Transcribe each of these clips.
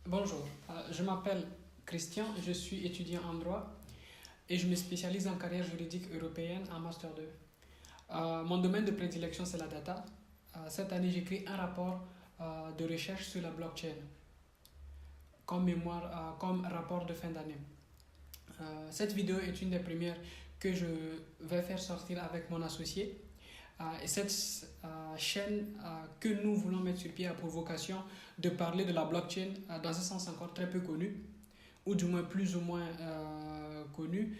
Bonjour, je m'appelle Christian, je suis étudiant en droit et je me spécialise en carrière juridique européenne en Master 2. Mon domaine de prédilection, c'est la data. Cette année, j'écris un rapport de recherche sur la blockchain comme rapport de fin d'année. Cette vidéo est une des premières que je vais faire sortir avec mon associé. Et cette chaîne que nous voulons mettre sur pied a pour vocation de parler de la blockchain dans un sens encore très peu connu, ou du moins plus ou moins connu.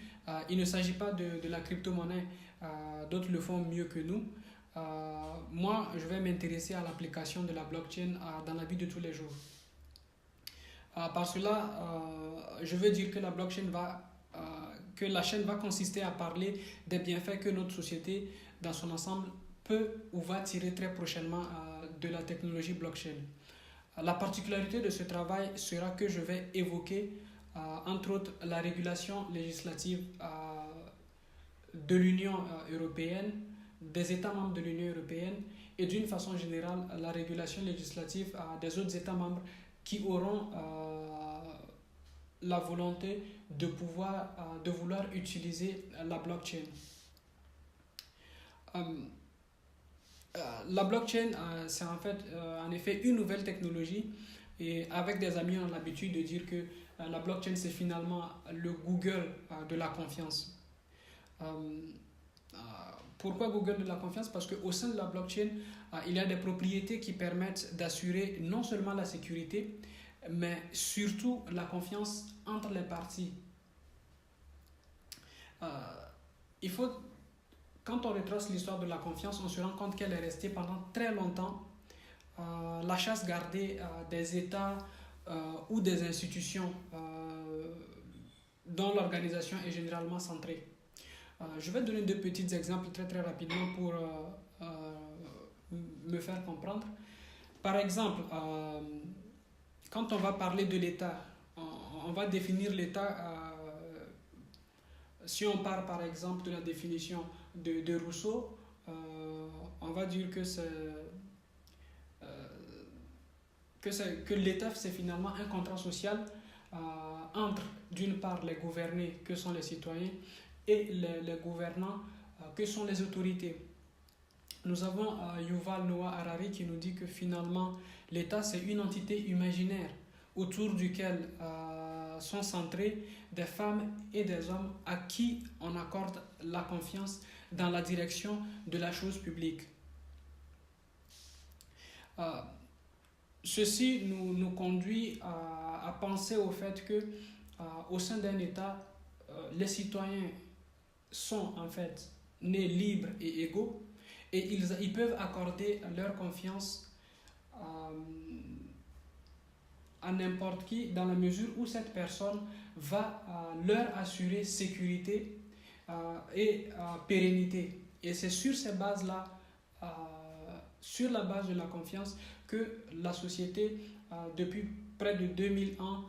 Il ne s'agit pas de la crypto-monnaie, d'autres le font mieux que nous. Moi, je vais m'intéresser à l'application de la blockchain dans la vie de tous les jours. Par cela, je veux dire que que la chaîne va consister à parler des bienfaits que notre société, dans son ensemble, peut ou va tirer très prochainement de la technologie blockchain. La particularité de ce travail sera que je vais évoquer, entre autres, la régulation législative de l'Union européenne, des États membres de l'Union européenne et d'une façon générale la régulation législative des autres États membres qui auront la volonté de vouloir utiliser la blockchain. Euh, la blockchain, c'est en effet une nouvelle technologie et avec des amis, on a l'habitude de dire que la blockchain, c'est finalement le Google de la confiance. Euh, euh, Pourquoi Google de la confiance? Parce qu'au sein de la blockchain, il y a des propriétés qui permettent d'assurer non seulement la sécurité, mais surtout la confiance entre les parties. Euh, il faut, Quand on retrace l'histoire de la confiance, on se rend compte qu'elle est restée pendant très longtemps la chasse gardée des États ou des institutions dont l'organisation est généralement centrée. Je vais donner deux petits exemples très très rapidement pour me faire comprendre. Par exemple, quand on va parler de l'État, on va définir l'État, si on part par exemple de la définition de Rousseau, on va dire que l'État c'est finalement un contrat social entre d'une part les gouvernés que sont les citoyens et les gouvernants que sont les autorités. Nous avons Yuval Noah Harari qui nous dit que finalement l'État c'est une entité imaginaire autour duquel sont centrés des femmes et des hommes à qui on accorde la confiance dans la direction de la chose publique. Euh, Ceci nous conduit à penser au fait que au sein d'un État, les citoyens sont en fait nés libres et égaux et ils peuvent accorder leur confiance à n'importe qui dans la mesure où cette personne va leur assurer sécurité et pérennité. Et c'est sur ces bases-là, euh, sur la base de la confiance, que la société, depuis près de 2000 ans,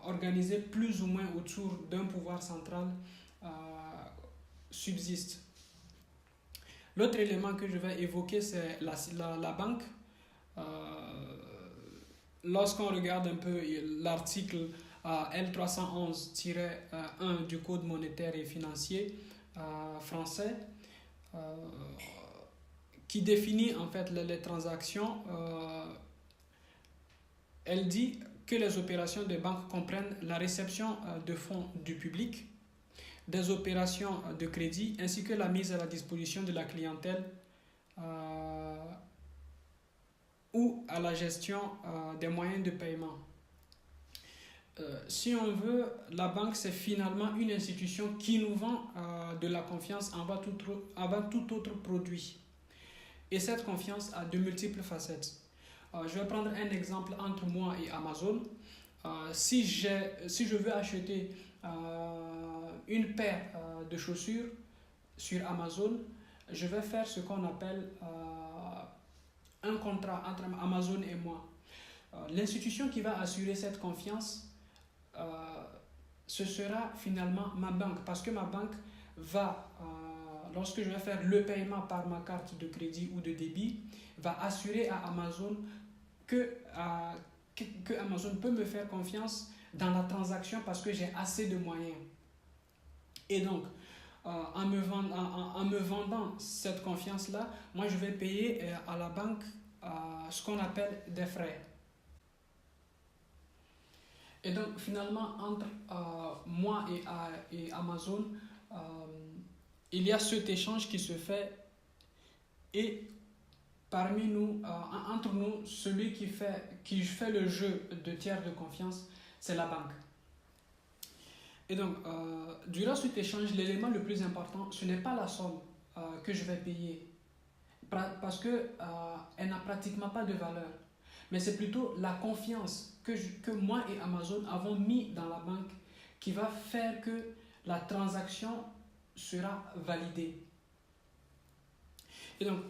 organisée plus ou moins autour d'un pouvoir central, subsiste. L'autre élément que je vais évoquer, c'est la banque. Euh, Lorsqu'on regarde un peu l'article L311-1 du Code monétaire et financier français, euh, qui définit en fait les transactions, elle dit que les opérations de banque comprennent la réception de fonds du public, des opérations de crédit ainsi que la mise à la disposition de la clientèle ou à la gestion des moyens de paiement. Si on veut, la banque c'est finalement une institution qui nous vend de la confiance avant tout autre produit. Et cette confiance a de multiples facettes. Je vais prendre un exemple entre moi et Amazon. Si je veux acheter une paire de chaussures sur Amazon, je vais faire ce qu'on appelle un contrat entre Amazon et moi. L'institution qui va assurer cette confiance, ce sera finalement ma banque, parce que ma banque va, lorsque je vais faire le paiement par ma carte de crédit ou de débit, va assurer à Amazon que que Amazon peut me faire confiance dans la transaction parce que j'ai assez de moyens. Et donc, en me vendant cette confiance-là, moi je vais payer à la banque ce qu'on appelle des frais. Et donc finalement, entre moi et Amazon, euh, il y a cet échange qui se fait et parmi nous, entre nous, celui qui fait le jeu de tiers de confiance, c'est la banque. Et donc, durant cet échange, l'élément le plus important, ce n'est pas la somme que je vais payer, parce qu'elle n'a pratiquement pas de valeur, mais c'est plutôt la confiance que moi et Amazon avons mis dans la banque qui va faire que la transaction sera validée. Et donc,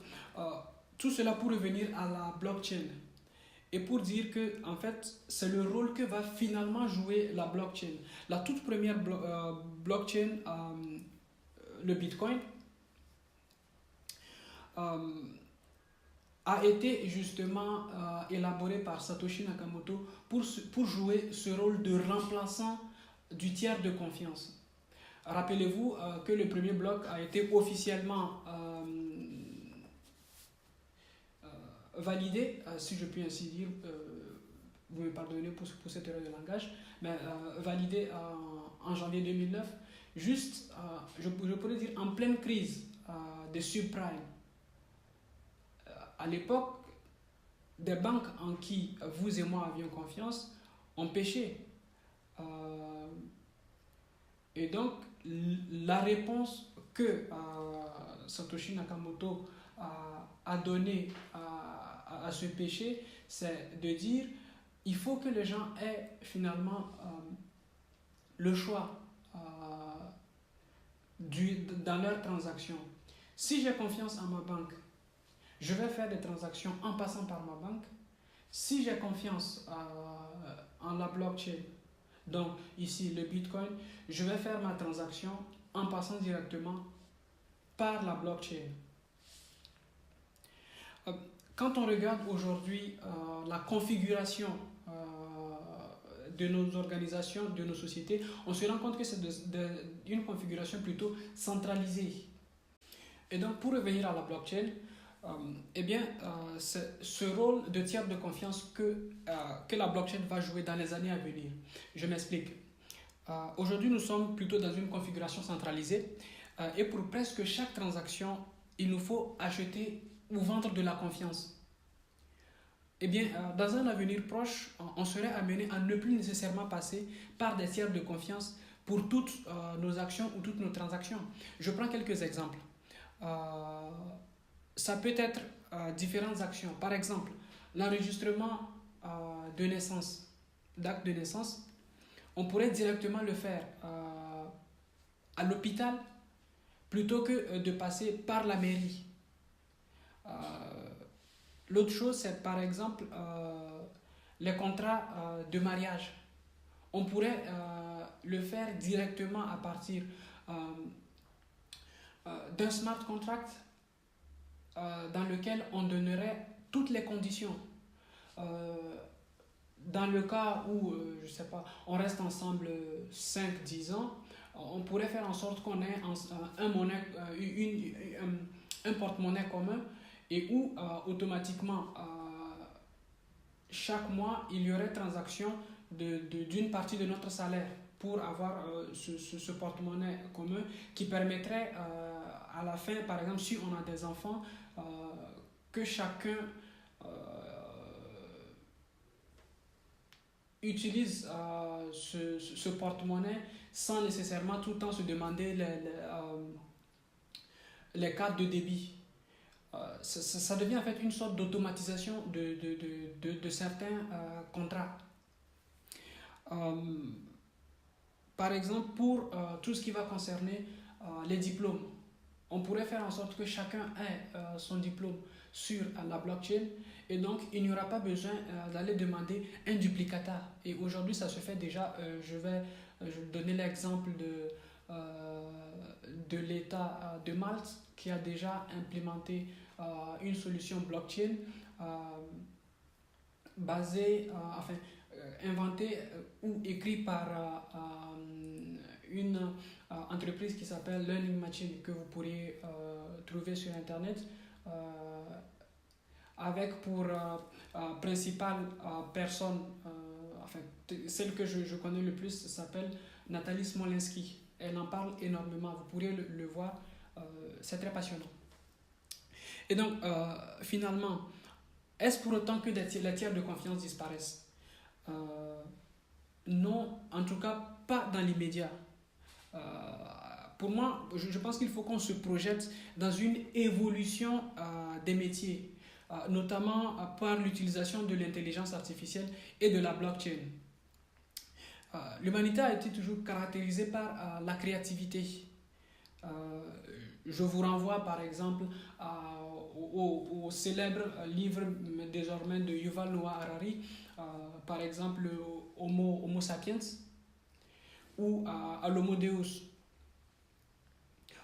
tout cela pour revenir à la blockchain et pour dire que en fait, c'est le rôle que va finalement jouer la blockchain. La toute première blockchain, le Bitcoin, a été justement élaboré par Satoshi Nakamoto pour jouer ce rôle de remplaçant du tiers de confiance. Rappelez-vous que le premier bloc a été officiellement validé, si je puis ainsi dire, vous me pardonnez pour cette erreur de langage, mais validé en janvier 2009, juste, je pourrais dire, en pleine crise des subprimes. À l'époque, des banques en qui vous et moi avions confiance ont péché. Et donc, la réponse que Satoshi Nakamoto a donnée à ce péché, c'est de dire il faut que les gens aient finalement le choix dans leurs transactions. Si j'ai confiance en ma banque, je vais faire des transactions en passant par ma banque. Si j'ai confiance en la blockchain, donc ici le Bitcoin, je vais faire ma transaction en passant directement par la blockchain. Quand on regarde aujourd'hui la configuration de nos organisations, de nos sociétés, on se rend compte que c'est une configuration plutôt centralisée. Et donc pour revenir à la blockchain, c'est ce rôle de tiers de confiance que la blockchain va jouer dans les années à venir. Je m'explique. Aujourd'hui, nous sommes plutôt dans une configuration centralisée et pour presque chaque transaction, il nous faut acheter ou vendre de la confiance. Dans un avenir proche, on serait amené à ne plus nécessairement passer par des tiers de confiance pour toutes nos actions ou toutes nos transactions. Je prends quelques exemples. Ça peut être différentes actions. Par exemple, l'enregistrement de naissance, d'acte de naissance, on pourrait directement le faire à l'hôpital plutôt que de passer par la mairie. L'autre chose, c'est par exemple les contrats de mariage. On pourrait le faire directement à partir d'un smart contract dans lequel on donnerait toutes les conditions. Dans le cas où, je sais pas, on reste ensemble 5-10 ans, on pourrait faire en sorte qu'on ait un porte-monnaie commun et où automatiquement, chaque mois, il y aurait transaction d'une partie de notre salaire pour avoir ce porte-monnaie commun qui permettrait à la fin, par exemple, si on a des enfants, que chacun utilise ce porte-monnaie sans nécessairement tout le temps se demander les cartes de débit. Ça devient en fait une sorte d'automatisation de certains contrats. Par exemple, pour tout ce qui va concerner les diplômes, on pourrait faire en sorte que chacun ait son diplôme sur la blockchain et donc il n'y aura pas besoin d'aller demander un duplicata. Et aujourd'hui, ça se fait déjà. Je vais donner l'exemple de l'État de Malte qui a déjà implémenté une solution blockchain basé, inventé ou écrit par une entreprise qui s'appelle Learning Machine, que vous pourriez trouver sur Internet, avec pour principale personne, celle que je connais le plus s'appelle Nathalie Smolinski. Elle en parle énormément, vous pourrez le voir, c'est très passionnant. Et donc, finalement, est-ce pour autant que les tiers de confiance disparaissent? Non, en tout cas, pas dans l'immédiat. Pour moi, je pense qu'il faut qu'on se projette dans une évolution des métiers, notamment par l'utilisation de l'intelligence artificielle et de la blockchain. L'humanité a été toujours caractérisée par la créativité. Je vous renvoie par exemple au célèbre livre désormais de Yuval Noah Harari, par exemple Homo sapiens, ou à l'Homo Deus.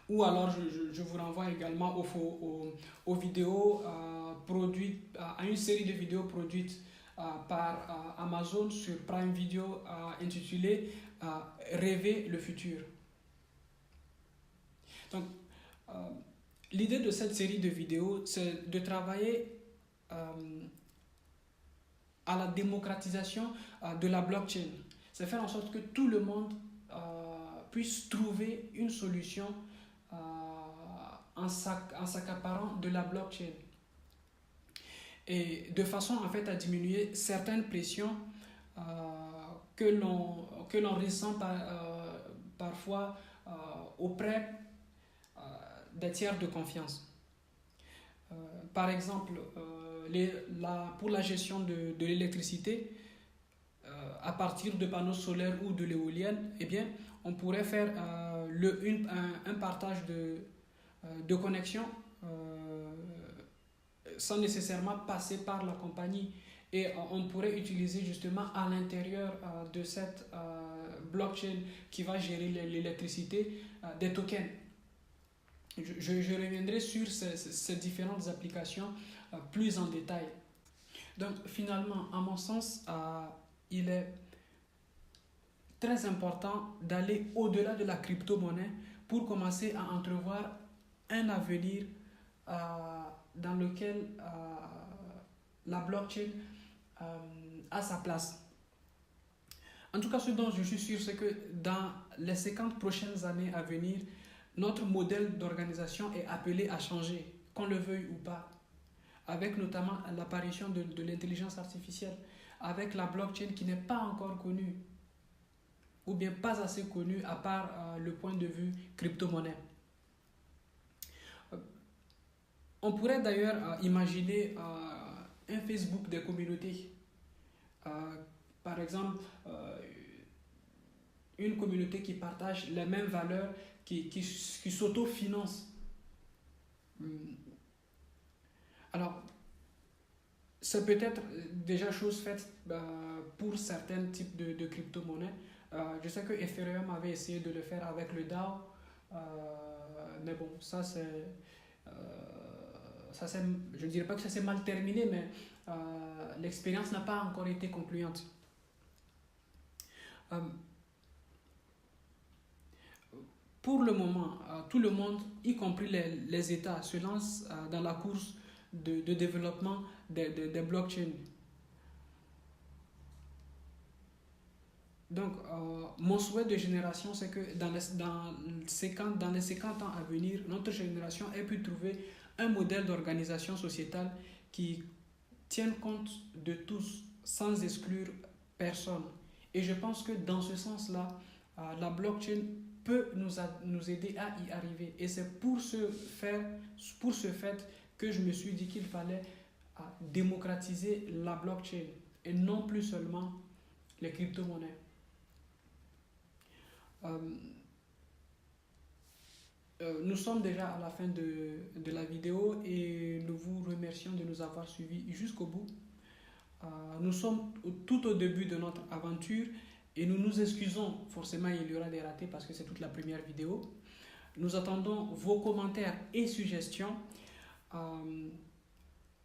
Ou alors je vous renvoie également aux vidéos produites, à une série de vidéos produites par Amazon sur Prime Video intitulée Rêver le futur. Donc, l'idée de cette série de vidéos, c'est de travailler à la démocratisation de la blockchain. C'est faire en sorte que tout le monde puisse trouver une solution en s'accaparant de la blockchain. Et de façon en fait à diminuer certaines pressions que l'on ressent parfois auprès des tiers de confiance. Par exemple, pour la gestion de l'électricité, à partir de panneaux solaires ou de l'éolienne, eh bien, on pourrait faire un partage de connexion sans nécessairement passer par la compagnie. Et on pourrait utiliser justement à l'intérieur de cette blockchain qui va gérer l'électricité des tokens. Je reviendrai sur ces différentes applications plus en détail. Donc finalement, à mon sens, il est très important d'aller au-delà de la crypto-monnaie pour commencer à entrevoir un avenir dans lequel la blockchain a sa place. En tout cas, ce dont je suis sûr, c'est que dans les 50 prochaines années à venir, notre modèle d'organisation est appelé à changer, qu'on le veuille ou pas, avec notamment l'apparition de l'intelligence artificielle, avec la blockchain qui n'est pas encore connue, ou bien pas assez connue à part le point de vue crypto-monnaie. On pourrait d'ailleurs imaginer un Facebook des communautés. Par exemple, une communauté qui partage les mêmes valeurs, qui s'auto-finance. Alors, c'est peut-être déjà chose faite pour certains types de crypto-monnaies. Je sais que Ethereum avait essayé de le faire avec le DAO, mais bon, je ne dirais pas que ça s'est mal terminé, mais l'expérience n'a pas encore été concluante. Pour le moment, tout le monde, y compris les États, se lance dans la course de développement des blockchains. Donc, mon souhait de génération, c'est que dans les 50 ans à venir, notre génération ait pu trouver un modèle d'organisation sociétale qui tienne compte de tous, sans exclure personne. Et je pense que dans ce sens-là, la blockchain peut nous aider à y arriver. Et c'est pour ce fait que je me suis dit qu'il fallait démocratiser la blockchain et non plus seulement les crypto-monnaies. Nous sommes déjà à la fin de la vidéo et nous vous remercions de nous avoir suivis jusqu'au bout. Nous sommes tout au début de notre aventure et nous nous excusons, forcément il y aura des ratés parce que c'est toute la première vidéo. Nous attendons vos commentaires et suggestions.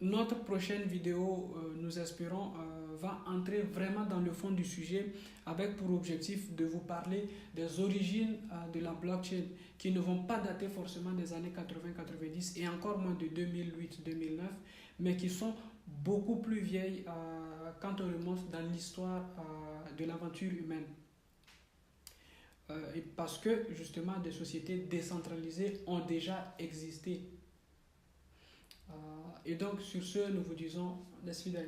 notre prochaine vidéo, nous espérons, va entrer vraiment dans le fond du sujet avec pour objectif de vous parler des origines de la blockchain qui ne vont pas dater forcément des années 80-90 et encore moins de 2008-2009, mais qui sont beaucoup plus vieilles quand on remonte dans l'histoire de l'aventure humaine. Et parce que justement des sociétés décentralisées ont déjà existé. Et donc sur ce, nous vous disons, Desvidani.